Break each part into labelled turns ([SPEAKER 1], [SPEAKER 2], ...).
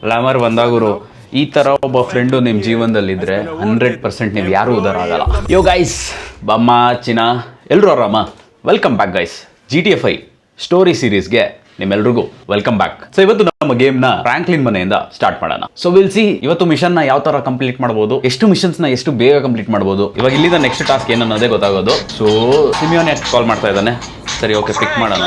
[SPEAKER 1] Glamour ಬಂದಾಗುರು ಈ ತರ ಒಬ್ಬ ಫ್ರೆಂಡು ನಿಮ್ಮ ಜೀವನದಲ್ಲಿದ್ದರೆ 100% ನೀವು ಯಾರೂ ಉದಾರ ಆಗಲ್ಲ. ಯೋ ಗೈಸ್, ಬಮ್ಮ ಚಿನ್ನ ಎಲ್ಲರೂ ಆರಾಮ? Welcome back guys, GTA 5 story ಸೀರೀಸ್ಗೆ ನಿಮ್ಮೆಲ್ರಿಗೂ ವೆಲ್ಕಮ್ ಬ್ಯಾಕ್. ಸೊ ಇವತ್ತು ನಮ್ಮ ಗೇಮ್ ನ ಫ್ರಾಂಕ್ಲಿನ್ ಮನೆಯಿಂದ ಸ್ಟಾರ್ಟ್ ಮಾಡೋಣ. ಸೊ ವಿಲ್ ಸಿ ಇವತ್ತು ಮಿಷನ್ ನ ಯಾವ ತರ ಕಂಪ್ಲೀಟ್ ಮಾಡಬಹುದು, ಎಷ್ಟು ಮಿಷನ್ಸ್ ನ ಎಷ್ಟು ಬೇಗ ಕಂಪ್ಲೀಟ್ ಮಾಡಬಹುದು. ಇವಾಗ ಇಲ್ಲಿಂದ ನೆಕ್ಸ್ಟ್ ಟಾಸ್ಕ್ ಏನನ್ನೋದೇ ಗೊತ್ತಾಗೋದು. ಸೊ ಸಿಮಿಯೋನ್ ಕಾಲ್ ಮಾಡ್ತಾ ಇದ್ದಾನೆ. ಸರಿ, ಓಕೆ, ಪಿಕ್ ಮಾಡೋಣ.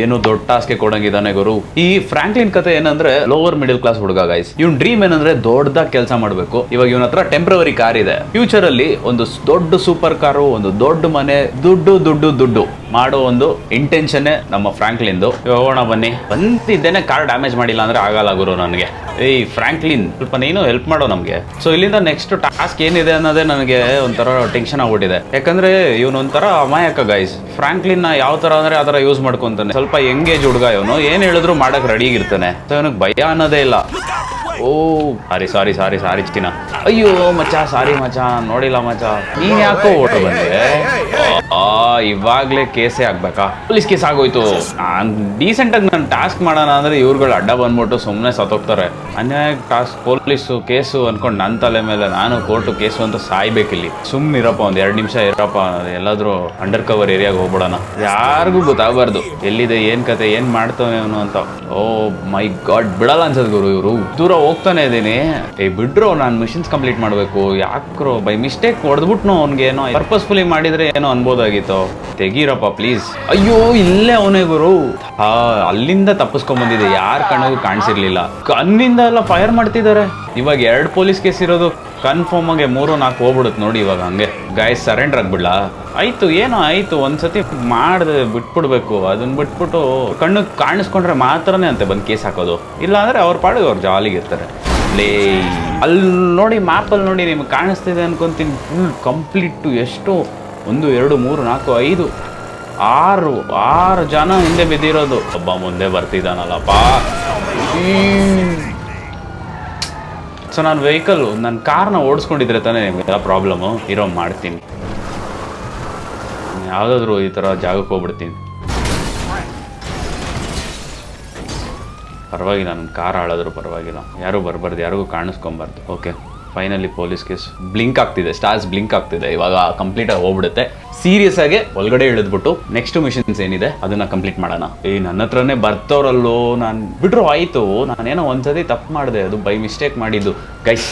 [SPEAKER 1] ಏನು ದೊಡ್ಡ ಟಾಸ್ಕ್ ಕೊಡಂಗಿದ್ದಾನೆ ಗುರು. ಈ ಫ್ರಾಂಕ್ಲಿನ್ ಕತೆ ಏನಂದ್ರೆ ಲೋವರ್ ಮಿಡಲ್ ಕ್ಲಾಸ್ ಹುಡುಗ ಗೈಸ್. ಇವ್ನ ಡ್ರೀಮ್ ಏನಂದ್ರೆ ದೊಡ್ಡದಾಗಿ ಕೆಲಸ ಮಾಡಬೇಕು. ಇವಾಗ ಇವನ ಹತ್ರ ಟೆಂಪ್ರವರಿ ಕಾರ್ ಇದೆ. ಫ್ಯೂಚರ್ ಅಲ್ಲಿ ಒಂದು ದೊಡ್ಡ ಸೂಪರ್ ಕಾರು, ಒಂದು ದೊಡ್ಡ ಮನೆ, ದುಡ್ಡು ದುಡ್ಡು ದುಡ್ಡು ಮಾಡೋ ಒಂದು ಇಂಟೆನ್ಷನ್ ನಮ್ಮ ಫ್ರಾಂಕ್ಲಿನ್ದು. ಹೋಗೋಣ ಬನ್ನಿ. ಬಂದಿದ್ದೇನೆ, ಕಾರ್ ಡ್ಯಾಮೇಜ್ ಮಾಡಿಲ್ಲ ಅಂದ್ರೆ ಆಗಲ್ಲ ಗುರು ನನಗೆ. ಏಯ್ ಫ್ರಾಂಕ್ಲಿನ್, ಸ್ವಲ್ಪ ನೀನು ಹೆಲ್ಪ್ ಮಾಡೋ ನಮ್ಗೆ. ಸೊ ಇಲ್ಲಿಂದ ನೆಕ್ಸ್ಟ್ ಟಾಸ್ಕ್ ಏನಿದೆ ಅನ್ನೋದೇ ನನಗೆ ಒಂಥರ ಟೆನ್ಷನ್ ಆಗ್ಬಿಟ್ಟಿದೆ. ಯಾಕಂದ್ರೆ ಇವನೊಂಥರ ಅಮಾಯಕ ಗೈಸ್. ಫ್ರಾಂಕ್ಲಿನ್ ನ ಯಾವ ತರ ಅಂದ್ರೆ ಆ ತರ ಯೂಸ್ ಮಾಡ್ಕೊಂತಾನೆ. ಸ್ವಲ್ಪ ಎಂಗೇಜ್ ಹುಡುಗ ಇವನು, ಏನ್ ಹೇಳಿದ್ರು ಮಾಡಕ್ ರೆಡಿ ಇರ್ತಾನೆ. ಸೊ ಇವನಿಗೆ ಭಯ ಅನ್ನೋದೇ ಇಲ್ಲ. ಓ ಸಾರಿ ಚಿನ್ನ. ಅಯ್ಯೋ ಮಚ್ಚ, ಸಾರಿ ಮಚ್ಚ, ನೋಡಿಲ್ಲ ಮಚ್ಚ. ನೀನ್ ಯಾಕೋ ಓಟ ಬಂದೆ? ಇವಾಗ್ಲೇ ಕೇಸೇ ಆಗ್ಬೇಕಾ? ಪೊಲೀಸ್ ಕೇಸ್ ಆಗೋಯ್ತು. ಡೀಸೆಂಟ್ ಆಗಿ ನಾನು ಟಾಸ್ಕ್ ಮಾಡೋಣ ಅಂದ್ರೆ ಇವ್ರುಗಳು ಅಡ್ಡ ಬಂದ್ಬಿಟ್ಟು ಸುಮ್ಮನೆ ಸತ್ತೋಗ್ತಾರೆ. ಅನ್ಯಾಯ ಟಾಸ್ಕ್, ಪೊಲೀಸು ಕೇಸು ಅನ್ಕೊಂಡು ನನ್ನ ತಲೆ ಮೇಲೆ ನಾನು ಕೋರ್ಟು ಕೇಸು ಅಂತ ಸಾಯ್ಬೇಕಿಲ್ಲಿ. ಸುಮ್ಮನೆ ಇರಪ್ಪ, ಒಂದ್ 2 ನಿಮಿಷ ಇರಪ್ಪ. ಎಲ್ಲಾದ್ರೂ ಅಂಡರ್ ಕವರ್ ಏರಿಯಾಗ ಹೋಗ್ಬಿಡೋಣ. ಯಾರಿಗೂ ಗೊತ್ತಾಗಬಾರ್ದು ಎಲ್ಲಿದೆ, ಏನ್ ಕತೆ, ಏನ್ ಮಾಡ್ತಾನೆ ಅವನು ಅಂತ. ಓ ಮೈ ಗಾಡ್, ಬಿಡಲ್ಲ ಅನ್ಸದ್ ಗುರು ಇವರು. ದೂರ ಹೋಗ್ತಾನೆ ಇದ್ದೀನಿ. ಬಿಡ್ರು, ನಾನು ಮಿಷನ್ಸ್ ಕಂಪ್ಲೀಟ್ ಮಾಡ್ಬೇಕು. ಯಾಕ್ರೋ ಬೈ ಮಿಸ್ಟೇಕ್ ಹೊಡೆದ್ಬಿಟ್ನು. ಅವ್ನಿಗೆ ಏನೋ ಪರ್ಪಸ್ಫುಲಿ ಮಾಡಿದ್ರೆ ಏನೋ ಅನ್ಬೋದಾಗಿತ್ತು. ತೆಗೀರಪ್ಪ ಪ್ಲೀಸ್. ಅಯ್ಯೋ ಇಲ್ಲೇ ಅವನೇ ಗುರು. ಅಲ್ಲಿಂದ ತಪ್ಪಿಸ್ಕೊಂಡ್ ಬಂದಿದೆ. ಯಾರ ಕಣ್ಣಿಗೂ ಕಾಣಿಸಿರ್ಲಿಲ್ಲ. ಕಣ್ಣಿಂದ ಎಲ್ಲ ಫೈರ್ ಮಾಡ್ತಿದ್ದಾರೆ. ಇವಾಗ 2 ಪೊಲೀಸ್ ಕೇಸ್ ಇರೋದು ಕನ್ಫರ್ಮ್ ಆಗಿ 3-4 ಹೋಗ್ಬಿಡುತ್ತೆ ನೋಡಿ. ಇವಾಗ ಹಂಗೆ ಗಾಯ್ಸ್, ಸರೆಂಡರ್ ಆಗ್ಬಿಡ್ಲಾ? ಆಯ್ತು, ಏನೋ ಆಯ್ತು, ಒಂದ್ಸತಿ ಮಾಡಿದೆ ಬಿಟ್ಬಿಡ್ಬೇಕು. ಅದನ್ನ ಬಿಟ್ಬಿಟ್ಟು ಕಣ್ಣು ಕಾಣಿಸ್ಕೊಂಡ್ರೆ ಮಾತ್ರನೇ ಅಂತೆ ಬಂದು ಕೇಸ್ ಹಾಕೋದು. ಇಲ್ಲ ಅಂದ್ರೆ ಅವ್ರ ಪಾಡಿಗೆ ಅವ್ರು ಜಾಲಿಗಿರ್ತಾರೆ. ಅಲ್ಲಿ ನೋಡಿ, ಮ್ಯಾಪಲ್ಲಿ ನೋಡಿ, ನಿಮ್ಗೆ ಕಾಣಿಸ್ತಿದೆ ಅನ್ಕೊಂತೀನಿ. ಫುಲ್ ಕಂಪ್ಲೀಟು ಎಷ್ಟು 1 2 3 4 5 6 ಜನ ಹಿಂದೆ ಬಿದ್ದಿರೋದು. ಒಬ್ಬ ಮುಂದೆ ಬರ್ತಿದ್ದಾನಲ್ಲಪ್ಪ. ಸೊ ನಾನು ವೆಹಿಕಲ್, ನನ್ನ ಕಾರ್ನ ಓಡಿಸ್ಕೊಂಡಿದ್ರೆ ತಾನೇ ನಿಮ್ಗೆಲ್ಲ ಪ್ರಾಬ್ಲಮ್ಮು. ಇರೋ ಮಾಡ್ತೀನಿ, ಯಾವುದಾದ್ರೂ ಈ ಥರ ಜಾಗಕ್ಕೆ ಹೋಗ್ಬಿಡ್ತೀನಿ. ಪರವಾಗಿಲ್ಲ, ನನ್ನ ಕಾರ್ ಹಾಳಾದರೂ ಪರವಾಗಿಲ್ಲ. ಯಾರೂ ಬರಬಾರ್ದು, ಯಾರಿಗೂ ಕಾಣಿಸ್ಕೊಬಾರ್ದು. Okay, finally police case blink ಆಗ್ತಿದೆ. ಸ್ಟಾರ್ಸ್ ಬ್ಲಿಂಕ್ ಆಗ್ತಿದೆ. ಇವಾಗ ಕಂಪ್ಲೀಟಾಗಿ ಹೋಗ್ಬಿಡುತ್ತೆ. ಸೀರಿಯಸ್ ಆಗಿ ಒಳಗಡೆ ಇಳಿದ್ಬಿಟ್ಟು ನೆಕ್ಸ್ಟ್ ಮಿಷನ್ಸ್ ಏನಿದೆ ಅದನ್ನ ಕಂಪ್ಲೀಟ್ ಮಾಡೋಣ. ನನ್ನ ಹತ್ರನೇ ಬರ್ತವ್ರಲ್ಲೋ. ನಾನು ಬಿಟ್ರು ಆಯಿತು. ನಾನೇನೋ ಒಂದ್ಸತಿ ತಪ್ಪು ಮಾಡಿದೆ, ಅದು ಬೈ ಮಿಸ್ಟೇಕ್ ಮಾಡಿದ್ದು ಗೈಸ್.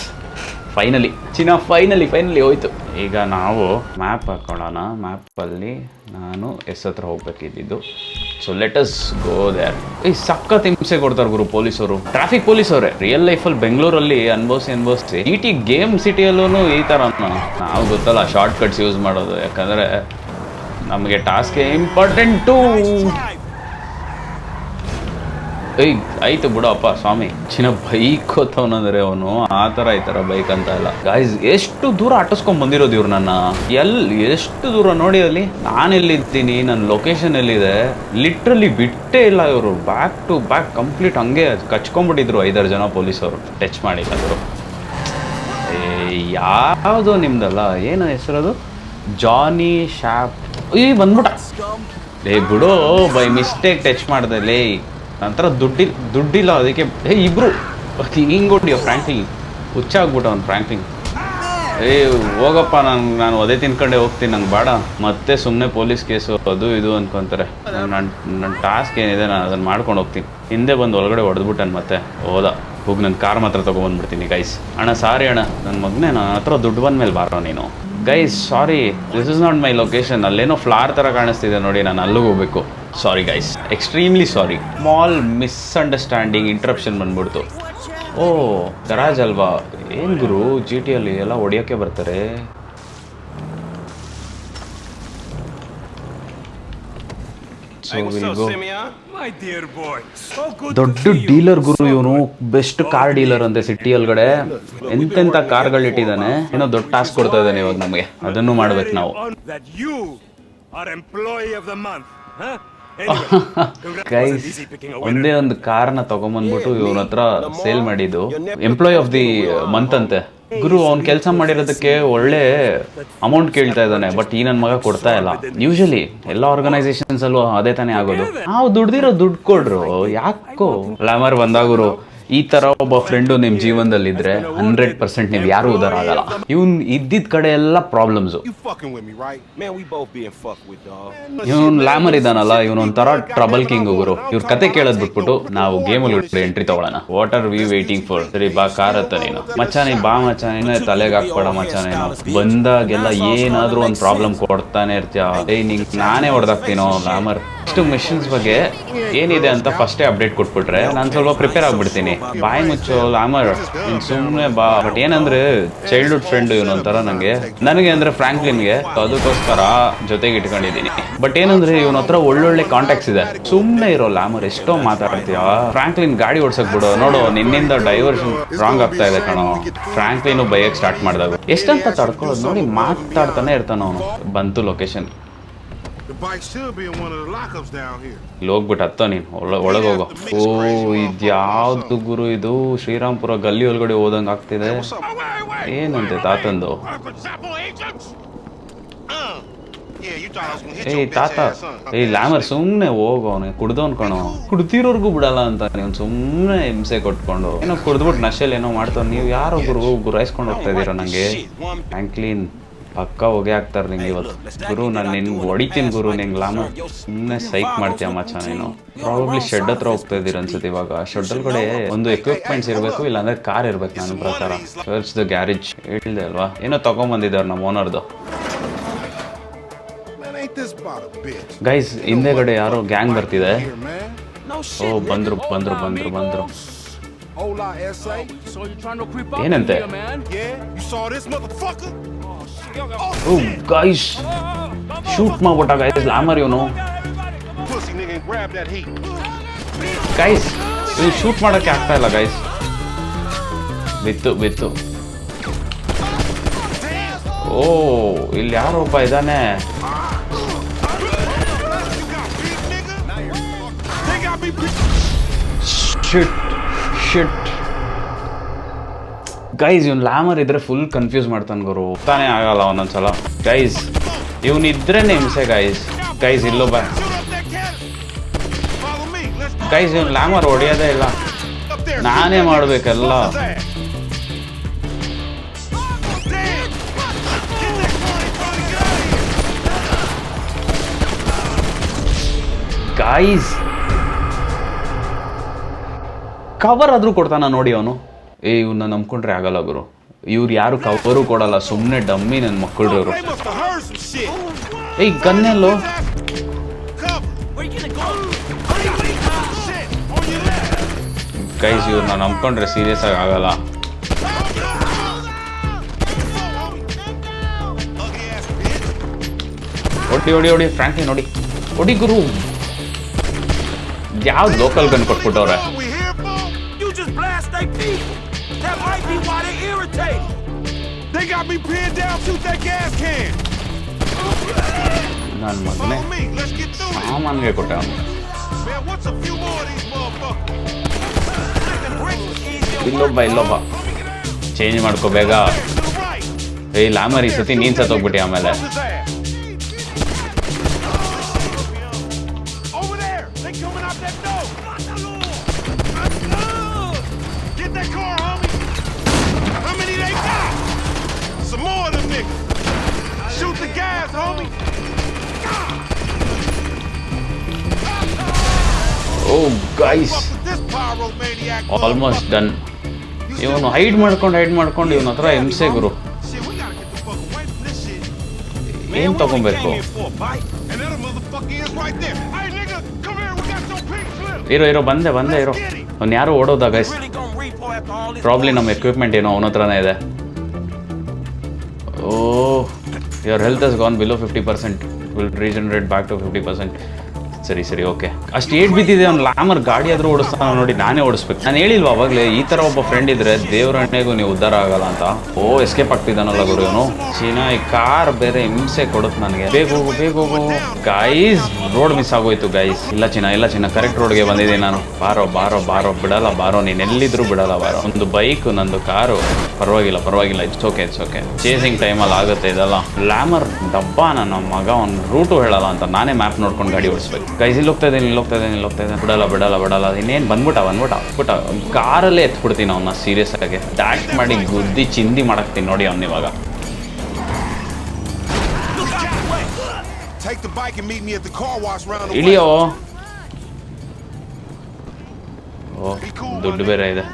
[SPEAKER 1] ಫೈನಲಿ ಚಿನ್ನ, ಫೈನಲಿ ಹೋಯ್ತು. ಈಗ ನಾವು ಮ್ಯಾಪ್ ಹಾಕೊಳ್ಳೋಣ. ಮ್ಯಾಪಲ್ಲಿ ನಾನು ಹತ್ರ ಹೋಗ್ಬೇಕಿದ್ದು. So let us go there. ಸಖತ್ ಹಿಂಸೆ ಕೊಡ್ತಾರೆ ಗುರು ಪೊಲೀಸರು. ಟ್ರಾಫಿಕ್ ಪೊಲೀಸವ್ರೆ. ರಿಯಲ್ ಲೈಫಲ್ಲಿ ಬೆಂಗಳೂರಲ್ಲಿ ಅನ್ಭವಿಸಿ GT ಗೇಮ್ ಸಿಟಿಯಲ್ಲೂ ಈ ಥರ ನಾವು ಗೊತ್ತಲ್ಲ ಶಾರ್ಟ್ ಕಟ್ಸ್ ಯೂಸ್ ಮಾಡೋದು. ಯಾಕಂದರೆ ನಮಗೆ ಟಾಸ್ಕ್ ಇಂಪಾರ್ಟೆಂಟು. ಆಯ್ತು ಬಿಡಪ್ಪ ಸ್ವಾಮಿ. ಚಿನ್ನ ಬೈಕ್ ಹೋತವನಂದ್ರೆ ಅವನು ಆ ಥರ ಈ ಥರ ಬೈಕ್ ಅಂತ ಇಲ್ಲ ಗಾಯ್ಸ್. ಎಷ್ಟು ದೂರ ಅಟ್ಟಿಸ್ಕೊಂಡ್ ಬಂದಿರೋದು ಇವ್ರು ನನ್ನ. ಎಷ್ಟು ದೂರ ನೋಡಿ ಅಲ್ಲಿ. ನಾನೆಲ್ಲಿದ್ದೀನಿ, ನನ್ನ ಲೊಕೇಶನ್ ಎಲ್ಲಿದೆ, ಲಿಟ್ರಲಿ ಬಿಟ್ಟೇ ಇಲ್ಲ ಇವರು. ಬ್ಯಾಕ್ ಟು ಬ್ಯಾಕ್ ಕಂಪ್ಲೀಟ್ ಹಂಗೆ ಕಚ್ಕೊಂಡ್ಬಿಟ್ಟಿದ್ರು 5-6 ಜನ ಪೊಲೀಸವರು. ಟಚ್ ಮಾಡಿಲ್ಲ ಅವರು. ಯಾವುದೋ ನಿಮ್ದಲ್ಲ, ಏನು ಹೆಸರದು? ಜಾನಿ ಶಾಪ್. ಬಂದ್ಬಿಟ್ಟ. ಬಿಡು, ಬೈ ಮಿಸ್ಟೇಕ್ ಟಚ್ ಮಾಡ್ದೆ. ನಂತರ ದುಡ್ಡಿಲ್ಲ ಅದಕ್ಕೆ. ಇಬ್ರು ಹಿಂಗೊಡಿಯೋ ಫ್ರಾಂಕ್ಲಿನ್. ಹುಚ್ಚಾಗ್ಬಿಟ್ಟ ಅವ್ನು ಫ್ರಾಂಕ್ಲಿನ್. ಹೋಗಪ್ಪ, ನಾನು ಒದೆ ತಿನ್ಕೊಂಡೆ ಹೋಗ್ತೀನಿ, ನಂಗೆ ಬೇಡ. ಮತ್ತೆ ಸುಮ್ಮನೆ ಪೊಲೀಸ್ ಕೇಸು ಅದು ಇದು ಅನ್ಕೊಂತಾರೆ. ನನ್ನ ಟಾಸ್ಕ್ ಏನಿದೆ ನಾನು ಅದನ್ನು ಮಾಡ್ಕೊಂಡು ಹೋಗ್ತೀನಿ. ಹಿಂದೆ ಬಂದು ಒಳಗಡೆ ಹೊಡೆದ್ಬಿಟ್ಟನು. ಮತ್ತೆ ಹೋದ. ಹೋಗಿ ನನ್ನ ಕಾರ್ ಮಾತ್ರ ತೊಗೊಬಂದ್ಬಿಡ್ತೀನಿ ಗೈಸ್. ಅಣ್ಣ ಸಾರಿ ಅಣ್ಣ, ನನ್ನ ಮಗನೇ, ನನ್ನ ಹತ್ರ ದುಡ್ಡು ಬಂದಮೇಲೆ ಬಾರೋ ನೀನು. Guys sorry, this is not my location. ಅಲ್ಲೇನೋ ಫ್ಲಾರ್ ಥರ ಕಾಣಿಸ್ತಿದೆ ನೋಡಿ, ನಾನು ಅಲ್ಲಿಗೆ ಹೋಗ್ಬೇಕು. Sorry guys, extremely sorry. Small misunderstanding, interruption ಬಂದ್ಬಿಡ್ತು. ಓ ಗರಾಜ್ ಅಲ್ವಾ? ಏನು ಗುರು, GTಯಲ್ಲಿ ಎಲ್ಲ ಹೊಡಿಯೋಕ್ಕೆ ಬರ್ತಾರೆ. ದೊಡ್ಡ ಡೀಲರ್ ಗುರು ಇವನು. ಬೆಸ್ಟ್ ಕಾರ್ ಡೀಲರ್ ಅಂತೆ ಸಿಟಿ ಒಳಗಡೆ. ಎಂತೆಂಥ ಕಾರ್ಗಳು ಇಟ್ಟಿದ್ದಾನೆ. ಏನೋ ದೊಡ್ಡ ಟಾಸ್ಕ್ ಕೊಡ್ತಾ ಇದ್ದಾನೆ ಇವಾಗ ನಮಗೆ. ಅದನ್ನು ಮಾಡ್ಬೇಕು ನಾವು. ಗೈಸ್, ಒಂದೇ ಒಂದು ಕಾರ್ನ ತಗೊಂಬಂದ್ಬಿಟ್ಟು ಇವನ ಹತ್ರ ಸೇಲ್ ಮಾಡಿದ್ದು. ಎಂಪ್ಲಾಯ್ ಆಫ್ ದಿ ಮಂತ್ ಅಂತೆ ಗುರು. ಅವ್ನು ಕೆಲಸ ಮಾಡಿರೋದಕ್ಕೆ ಒಳ್ಳೆ ಅಮೌಂಟ್ ಕೇಳ್ತಾ ಇದ್ದಾನೆ. ಬಟ್ ಈ ನನ್ನ ಮಗ ಕೊಡ್ತಾ ಇಲ್ಲ. ಯೂಶಲಿ ಎಲ್ಲ ಆರ್ಗನೈಸೇಷನ್ಸ್ ಅಲ್ಲೂ ಅದೇ ತಾನೇ ಆಗೋದು. ನಾವು ದುಡ್ದಿರೋ ದುಡ್ಡು ಕೊಡ್ರು. ಯಾಕೋ ಗ್ಲಾಮರ್ ಬಂದಾಗುರು ಈ ತರ ಒಬ್ಬ ಫ್ರೆಂಡು ನಿಮ್ಮ ಜೀವನದಲ್ಲಿದ್ರೆ 100% ನೀವು ಯಾರು ಉದಾರ ಆಗಲ್ಲ. ಇವನ್ ಇದ್ದಿದ್ದ ಕಡೆ ಎಲ್ಲ ಪ್ರಾಬ್ಲಮ್ಸ್. ಇವನ್ ಲ್ಯಾಮರ್ ಇದಾನಲ್ಲ, ಇವನೊಂಥರ ಟ್ರಬಲ್ ಕಿಂಗ್ ಗುರು. ಇವ್ರ ಕತೆ ಕೇಳೋದ್ ಬಿಟ್ಬಿಟ್ಟು ನಾವು ಗೇಮಲ್ಲಿ ಎಂಟ್ರಿ ತಗೊಳ್ಳೋಣ. What are V waiting for? ಸರಿ ಬಾ, ಕಾರ್ ಹತ್ತ ನೀನು. ಮಚಾನೆ ಬಾ ಮಚಾನೆ, ತಲೆಗೆ ಹಾಕ್ಬೇಡ ಮಚಾನೆ. ಬಂದಾಗೆಲ್ಲ ಏನಾದ್ರೂ ಒಂದು ಪ್ರಾಬ್ಲಮ್ ಕೊಡ್ತಾನೆ ಇರ್ತೀಯ. ನಿಂಗೆ ನಾನೇ ಹೊಡೆದಾಕ್ತೀನೋ ಲ್ಯಾಮರ್. ಇಷ್ಟು ಮಿಷನ್ಸ್ ಬಗ್ಗೆ ಏನಿದೆ ಅಂತ ಫಸ್ಟೇ ಅಪ್ಡೇಟ್ ಕೊಟ್ಬಿಟ್ರೆ ನಾನು ಸ್ವಲ್ಪ ಪ್ರಿಪೇರ್ ಆಗ್ಬಿಡ್ತೀನಿ. ಬಾಯಿ ಮುಚ್ಚೋ ಲ್ಯಾಮರ್, ನೀನ್ ಸುಮ್ಮನೆ ಬಾ. ಬಟ್ ಏನಂದ್ರೆ ಚೈಲ್ಡ್ಹುಡ್ ಫ್ರೆಂಡ್ ಇವನು ಒಂಥರ ನನಗೆ ಅಂದ್ರೆ ಫ್ರಾಂಕ್ಲಿನ್ಗೆ, ಅದಕ್ಕೋಸ್ಕರ ಜೊತೆಗೆ ಇಟ್ಕೊಂಡಿದ್ದೀನಿ. ಬಟ್ ಏನಂದ್ರೆ ಇವನ ಹತ್ರ ಒಳ್ಳೊಳ್ಳೆ ಕಾಂಟ್ಯಾಕ್ಟ್ಸ್ ಇದೆ. ಸುಮ್ಮನೆ ಇರೋ ಲ್ಯಾಮರ್, ಎಷ್ಟೋ ಮಾತಾಡ್ತೀಯ. ಫ್ರಾಂಕ್ಲಿನ್ ಗಾಡಿ ಓಡ್ಸಕ್ ಬಿಡು. ನೋಡು, ನಿನ್ನಿಂದ ಡೈವರ್ಷನ್ ರಾಂಗ್ ಆಗ್ತಾ ಇದೆ ಕಣೋ. ಫ್ರಾಂಕ್ಲಿನ್ ಬೈಯಕ್ ಸ್ಟಾರ್ಟ್ ಮಾಡಿದಾಗ ಎಷ್ಟಂತ ತಡ್ಕೊಳ್ಳೋದು ನೋಡಿ, ಮಾತಾಡ್ತಾನೆ ಇರ್ತಾನ ಅವನು. ಬಂತು ಲೊಕೇಶನ್. ಇಲ್ಲಿ ಹೋಗ್ಬಿಟ್ಟು ಹತ್ತೋ ನೀನು, ಒಳಗೋಗೋ. ಓ, ಇದ್ಯಾವ್ದು ಗುರು ಇದು? ಶ್ರೀರಾಮ್ಪುರ ಗಲ್ಲಿ ಒಳಗಡೆ ಹೋದಂಗೆ ಆಗ್ತಿದೆ. ಏನಂತೆ ತಾತಂದು? ಏಯ್ ತಾತ, ಏಯ್ ಲ್ಯಾಮರ್ ಸುಮ್ನೆ ಹೋಗೋನು. ಕುಡ್ದವನ್ ಕಣೋ, ಕುಡ್ತಿರೋರ್ಗು ಬಿಡಲ್ಲ ಅಂತ ನೀವು ಸುಮ್ನೆ ಹಿಂಸೆ ಕೊಟ್ಕೊಂಡು. ಏನೋ ಕುಡ್ದ್ಬಿಟ್ಟು ನಶೆಲ್ ಏನೋ ಮಾಡ್ತಾವ. ನೀವು ಯಾರೋ ಗುರಾಯಿಸ್ಕೊಂಡು ಹೋಗ್ತಾ ಇದೀರ. ನಂಗೆ ಫ್ರಾಂಕ್ಲಿನ್ ಪಕ್ಕ ಹೋಗೇ ಆಗ್ತಾರೆ ನಿಂಗೆ ಇವತ್ತು. ಗುರು, ನಾನು ನಿನ್ಗೆ ಹೊಡಿತೀನಿ ಗುರು. ನಿಂಗೆ ಲ್ಯಾಮರ್ ಸುಮ್ಮನೆ ಸೈಕ್ ಮಾಡ್ತೀಯ ಮಚ್ಚ ನೀನು. ಪ್ರಾಬಬ್ಲಿ ಶೆಡ್ ಹತ್ರ ಹೋಗ್ತಾ ಇದ್ದೀರ ಅನ್ಸುತ್ತೆ ಇವಾಗ. ಶೆಡ್ ಕಡೆ ಒಂದು ಎಕ್ವಿಪ್ಮೆಂಟ್ಸ್ ಇರಬೇಕು, ಇಲ್ಲಾಂದ್ರೆ ಕಾರ್ ಇರ್ಬೇಕು ನನ್ನ ಪ್ರಕಾರ. ಸರ್ಚ್ ದ ಗ್ಯಾರೇಜ್ ಹೇಳಿದೆ ಅಲ್ವಾ, ಏನೋ ತಗೊಂಬಂದಿದ್ದಾರೆ ನಮ್ಮ ಓನರ್ದು. ಗೈಸ್, ಹಿಂದೆಗಡೆ ಯಾರೋ ಗ್ಯಾಂಗ್ ಬರ್ತಿದೆ. ಓ, ಬಂದ್ರು. ಏನಂತೆ? ಓ ಗೈಸ್, ಶೂಟ್ ಮಾಡ್ಬಿಟ್ಟ ಗೈಸ್ ಲ್ಯಾಮರ್ ಇವನು. ಗೈಸ್, ಇವ್ನು ಶೂಟ್ ಮಾಡಕ್ಕೆ ಆಗ್ತಾ ಇಲ್ಲ ಗೈಸ್. ಬಿತ್ತು. ಓ, ಇಲ್ಲಿ ಯಾರೋ ಒಬ್ಬ ಇದ್ದಾನೆ. ಶಿಟ್ ಗೈಸ್, ಇವ್ನು ಲ್ಯಾಮರ್ ಇದ್ರೆ ಫುಲ್ ಕನ್ಫ್ಯೂಸ್ ಮಾಡ್ತಾನೆ ಗುರು. ತಾನೇ ಆಗಲ್ಲ ಒಂದೊಂದ್ಸಲ. ಗೈಸ್, ಇವನಿದ್ರೇನೆ ಹಿಂಸೆ ಗೈಸ್. ಇಲ್ಲೋ ಬಾ ಗೈಸ್. ಇವ್ನು ಲ್ಯಾಮರ್ ಹೊಡೆಯೋದೇ ಇಲ್ಲ, ನಾನೇ ಮಾಡ್ಬೇಕಲ್ಲ. ಗೈಸ್, ಕವರ್ ಆದ್ರೂ ಕೊಡ್ತಾನ ನೋಡಿ ಅವನು. ಇವ್ನ ನಂಬ್ಕೊಂಡ್ರೆ ಆಗಲ್ಲ ಗುರು. ಇವ್ರು ಯಾರು ಕವರು ಕೊಡಲ್ಲ, ಸುಮ್ಮನೆ ಡಮ್ಮಿ ನನ್ನ ಮಕ್ಕಳು ಇವರು. ಗನ್ನೆಲ್ಲೋ ಗೈಸ್, ಇವ್ರನ್ನ ನಂಬ್ಕೊಂಡ್ರೆ ಸೀರಿಯಸ್ ಆಗಿ ಆಗಲ್ಲ. ಹೊಡಿ ಫ್ರಾಂಕ್ಲಿ ನೋಡಿ, ಹೊಡಿ ಗುರು. ಯಾವ್ದು ಲೋಕಲ್ ಗನ್ ಕೊಟ್ಬಿಟ್ಟವ್ರೆ. ನನ್ನ ಮಗನೇ ಸಾಮಾನ್ಗೆ ಕೊಟ್ಟೆ ಅವನು. ಇಲ್ಲೊಬ್ಬ ಚೇಂಜ್ ಮಾಡ್ಕೋ ಬೇಗ. ಲ್ಯಾಮರ್, ಈ ಸತಿ ನೀನ್ ಸತ್ತೋಗ್ಬಿಟ್ಟಿ. ಆಮೇಲೆ ಓ ಗೈಸ್, ಆಲ್ಮೋಸ್ಟ್ ಡನ್. ಇವನು ಹೈಡ್ ಮಾಡ್ಕೊಂಡು ಇವನ ಹತ್ರ ಹಿಂಸೆ ಗುರು. ಏನ್ ತಗೊಬೇಕು? ಇರೋ ಬಂದೆ ಇರೋ. ಅವ್ನು ಯಾರು ಓಡೋದ ಗೈಸ್. ಪ್ರಾಬ್ಲಿ ನಮ್ಮ ಎಕ್ವಿಪ್ಮೆಂಟ್ ಏನೋ ಅವನ ಹತ್ರನೇ ಇದೆ. Oh, your health has gone below 50%. Will regenerate back to 50%. ಸರಿ ಓಕೆ. ಅಷ್ಟು ಏಟ್ ಬಿದ್ದಿದೆ. ಅವ್ನು ಲ್ಯಾಮರ್ ಗಾಡಿ ಆದ್ರೂ ಓಡಿಸ್ತಾನ ನೋಡಿ, ನಾನೇ ಓಡಿಸ್ಬೇಕು. ನಾನು ಹೇಳಿಲ್ವಾ ಅವಾಗಲೇ, ಈ ಥರ ಒಬ್ಬ ಫ್ರೆಂಡ್ ಇದ್ರೆ ದೇವ್ರಣ್ಣೆಗೂ ನೀವು ಉದ್ಧಾರ ಆಗಲ್ಲ ಅಂತ. ಓ, ಎಸ್ಕೇಪ್ ಆಗ್ತಿದ್ದಾನಲ್ಲ ಗುರು ಇವನು. ಚೀನಾ, ಈ ಕಾರ್ ಬೇರೆ ಹಿಂಸೆ ಕೊಡುತ್ತೆ ನನಗೆ. ಬೇಗ ಹೋಗು ಗೈಸ್. ರೋಡ್ ಮಿಸ್ ಆಗೋಯ್ತು ಗೈಸ್. ಇಲ್ಲ ಚಿನ್ನ, ಕರೆಕ್ಟ್ ರೋಡ್ಗೆ ಬಂದಿದ್ದೀನಿ ನಾನು. ಬಾರೋ ಬಿಡಲ್ಲ, ಬಾರೋ. ನೀನು ಎಲ್ಲಿದ್ರು ಬಿಡಲ್ಲ, ಬಾರೋ. ಒಂದು ಬೈಕ್, ನಂದು ಕಾರು. ಪರವಾಗಿಲ್ಲ. It's okay. ಚೇಸಿಂಗ್ ಟೈಮಲ್ಲಿ ಆಗುತ್ತೆ ಇದೆಲ್ಲ. ಲ್ಯಾಮರ್ ಡಬ್ಬ ನನ್ನ ಮಗ. ಅವ್ನು ರೂಟು ಹೇಳಲ್ಲ ಅಂತ ನಾನೇ ಮ್ಯಾಪ್ ನೋಡ್ಕೊಂಡು ಗಾಡಿ ಓಡಿಸ್ಬೇಕು. ಗೈಸ್ ಇಲ್ಲಿ ಹೋಗ್ತಾ ಇದ್ದೇನೆ ಬಿಡಲ್ಲ ಇನ್ನೇನು ಬಂದ್ಬಿಟ್ಟ ಕಾರಲ್ಲೇ ಎತ್ಬಿಡ್ತೀನಿ ಅವನ್ನ ಸೀರಿಯಸ್ ಆಗಿ ಡ್ಯಾಕ್ ಮಾಡಿ ಗುದ್ದಿ ಚಿಂದಿ ಮಾಡಾಕ್ತೀನಿ ನೋಡಿ ಅವ್ನ ಇವಾಗ. ಇಳಿಯೋ. ಓ ದುಡ್ಡು ಬೇರೆ ಇದೆ.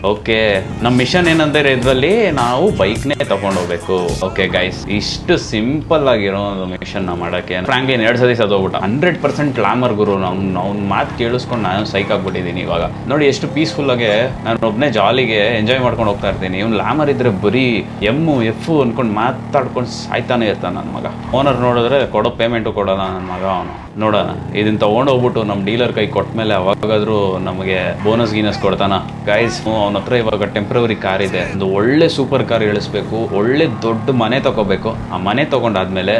[SPEAKER 1] ಓಕೆ ನಮ್ಮ ಮಿಷನ್ ಏನಂದ್ರೆ ಇದರಲ್ಲಿ ನಾವು ಬೈಕ್ನೇ ತಗೊಂಡು ಹೋಗ್ಬೇಕು. ಓಕೆ ಗೈಸ್ ಇಷ್ಟು ಸಿಂಪಲ್ ಆಗಿರೋ ಒಂದು ಮಿಷನ್ ನ ಮಾಡಕ್ಕೆ ಫ್ರಾಂಕ್ಲಿನ್ 2 ಸತಿ ಸತ್ತೋಗ್ಬಿಟ್ಟ. 100% ಗ್ಲಾಮರ್ ಗುರು. ಅವ್ನ ಮಾತು ಕೇಳಿಸ್ಕೊಂಡು ನಾನು ಸೈಕ್ ಆಗ್ಬಿಟ್ಟಿದ್ದೀನಿ ಇವಾಗ. ನೋಡಿ ಎಷ್ಟು ಪೀಸ್ಫುಲ್ ಆಗಿ ನಾನು ಒಬ್ಬನೇ ಜಾಲಿಗೆ ಎಂಜಾಯ್ ಮಾಡ್ಕೊಂಡು ಹೋಗ್ತಾ ಇರ್ತೀನಿ. ಇವ್ನು ಲ್ಯಾಮರ್ ಇದ್ರೆ ಬರೀ ಎಫ್ ಅನ್ಕೊಂಡು ಮಾತಾಡ್ಕೊಂಡು ಸಾಯ್ತಾನೆ ಇರ್ತಾನೆ ನನ್ನ ಮಗ. ಓನರ್ ನೋಡಿದ್ರೆ ಕೊಡೋ ಪೇಮೆಂಟು ಕೊಡೋಲ್ಲ ನನ್ನ ಮಗ ಅವನು. ನೋಡೋಣ ಇದನ್ನ ತಗೊಂಡು ಹೋಗ್ಬಿಟ್ಟು ನಮ್ಮ ಡೀಲರ್ ಕೈ ಕೊಟ್ಟ ಮೇಲೆ ಅವಾಗಾದ್ರೂ ನಮಗೆ ಬೋನಸ್ ಗೀನಸ್ ಕೊಡ್ತಾನ. ಗೈಸ್ ಅವನ ಹತ್ರ ಇವಾಗ ಟೆಂಪ್ರವರಿ ಕಾರ್ ಇದೆ. ಒಂದು ಒಳ್ಳೆ ಸೂಪರ್ ಕಾರ್ ಇಳಿಸ್ಬೇಕು, ಒಳ್ಳೆ ದೊಡ್ಡ ಮನೆ ತಗೋಬೇಕು. ಆ ಮನೆ ತಗೊಂಡಾದ್ಮೇಲೆ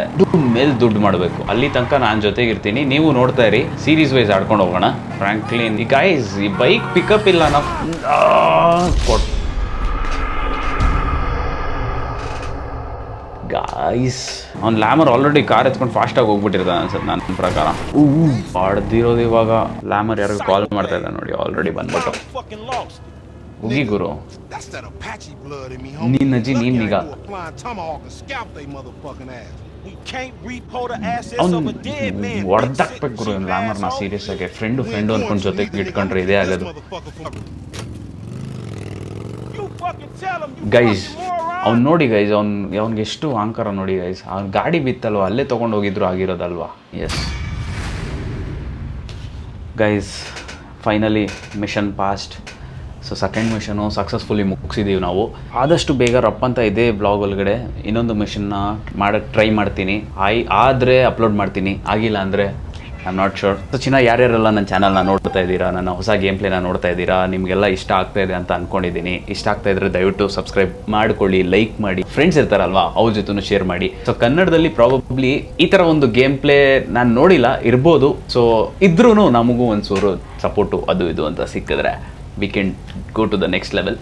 [SPEAKER 1] ದುಡ್ಡು ಮಾಡಬೇಕು. ಅಲ್ಲಿ ತನಕ ನಾನು ಜೊತೆಗಿರ್ತೀನಿ, ನೀವು ನೋಡ್ತಾ ಇರಿ. ಸೀರೀಸ್ ವೈಸ್ ಆಡ್ಕೊಂಡು ಹೋಗೋಣ. ಫ್ರಾಂಕ್ಲಿನ್ ಈ ಗೈಸ್ ಈ ಬೈಕ್ ಪಿಕಪ್ ಇಲ್ಲ ನಾವು ಗಾಯ್ಸ್. ಅವ್ನು ಲ್ಯಾಮರ್ ಆಲ್ರೆಡಿ ಕಾರ್ ಎತ್ಕೊಂಡು ಫಾಸ್ಟಾಗಿ ಹೋಗ್ಬಿಟ್ಟಿರ್ತಾನೆ ಅನ್ಸುತ್ತೆ ನನ್ನ ಪ್ರಕಾರ. ಹೊಡೆದಿರೋದು ಇವಾಗ ಲ್ಯಾಮರ್ ಯಾರಿಗೂ ಕಾಲ್ ಮಾಡ್ತಾ ಇದ್ದ ನೋಡಿ. ಆಲ್ರೆಡಿ ಬಂದ್ಬಿಟ್ಟು ಉಗಿ ಗುರು ನಿನ್ನ ಅಜ್ಜಿ ನೀನೀಗ ಅವ್ನು ಹೊಡೆದಾಕ್ಬೇಕು ಗುರು ಲ್ಯಾಮರ್ನ ಸೀರಿಯಸ್ ಆಗಿ. ಫ್ರೆಂಡು ಅನ್ಕೊಂಡು ಜೊತೆಗೆ ಇಟ್ಕೊಂಡ್ರೆ ಇದೇ ಆಗೋದು. ಗೈಸ್ ಅವ್ನು ನೋಡಿ ಗೈಸ್ ಅವ್ನಿಗೆ ಎಷ್ಟು ಅಹಂಕಾರ ನೋಡಿ ಗೈಸ್. ಅವ್ನ ಗಾಡಿ ಬಿತ್ತಲ್ವ ಅಲ್ಲೇ ತೊಗೊಂಡು ಹೋಗಿದ್ರು ಆಗಿರೋದಲ್ವಾ. Yes guys finally mission passed. So second mission successfully ಮುಗಿಸಿದ್ದೀವಿ ನಾವು. ಆದಷ್ಟು ಬೇಗ ರಪ್ ಅಂತ ಇದೇ ಬ್ಲಾಗ್ ಒಳಗಡೆ ಇನ್ನೊಂದು ಮಿಷನ್ನ ಮಾಡೋಕ್ಕೆ ಟ್ರೈ ಮಾಡ್ತೀನಿ. ಆದರೆ ಅಪ್ಲೋಡ್ ಮಾಡ್ತೀನಿ, ಆಗಿಲ್ಲ ಅಂದರೆ I am not sure. So ಯಾರ್ಯಾರೆಲ್ಲ ನನ್ನ ಚಾನಲ್ನ ನೋಡ್ತಾ ಇದ್ದೀರಾ, ನನ್ನ ಹೊಸ ಗೇಮ್ ಪ್ಲೇನ ನೋಡ್ತಾ ಇದ್ದೀರಾ, ನಿಮಗೆಲ್ಲ ಇಷ್ಟ ಆಗ್ತಾ ಇದೆ ಅಂತ ಅಂದ್ಕೊಂಡಿದ್ದೀನಿ. ಇಷ್ಟ ಆಗ್ತಾ ಇದ್ರೆ ದಯವಿಟ್ಟು ಸಬ್ಸ್ಕ್ರೈಬ್ ಮಾಡ್ಕೊಳ್ಳಿ, ಲೈಕ್ ಮಾಡಿ, ಫ್ರೆಂಡ್ಸ್ ಇರ್ತಾರಲ್ವಾ ಅವ್ರ ಜೊತೆ ಶೇರ್ ಮಾಡಿ. ಸೊ ಕನ್ನಡದಲ್ಲಿ ಪ್ರಾಬಬ್ಲಿ ಈ ಥರ ಒಂದು ಗೇಮ್ ಪ್ಲೇ ನಾನು ನೋಡಿಲ್ಲ, ಇರ್ಬೋದು. ಸೊ ಇದ್ರೂ ನಮಗೂ ಒಂಚೂರು ಸಪೋರ್ಟು ಅದು ಇದು ಅಂತ ಸಿಕ್ಕಿದ್ರೆ we can go to the next level.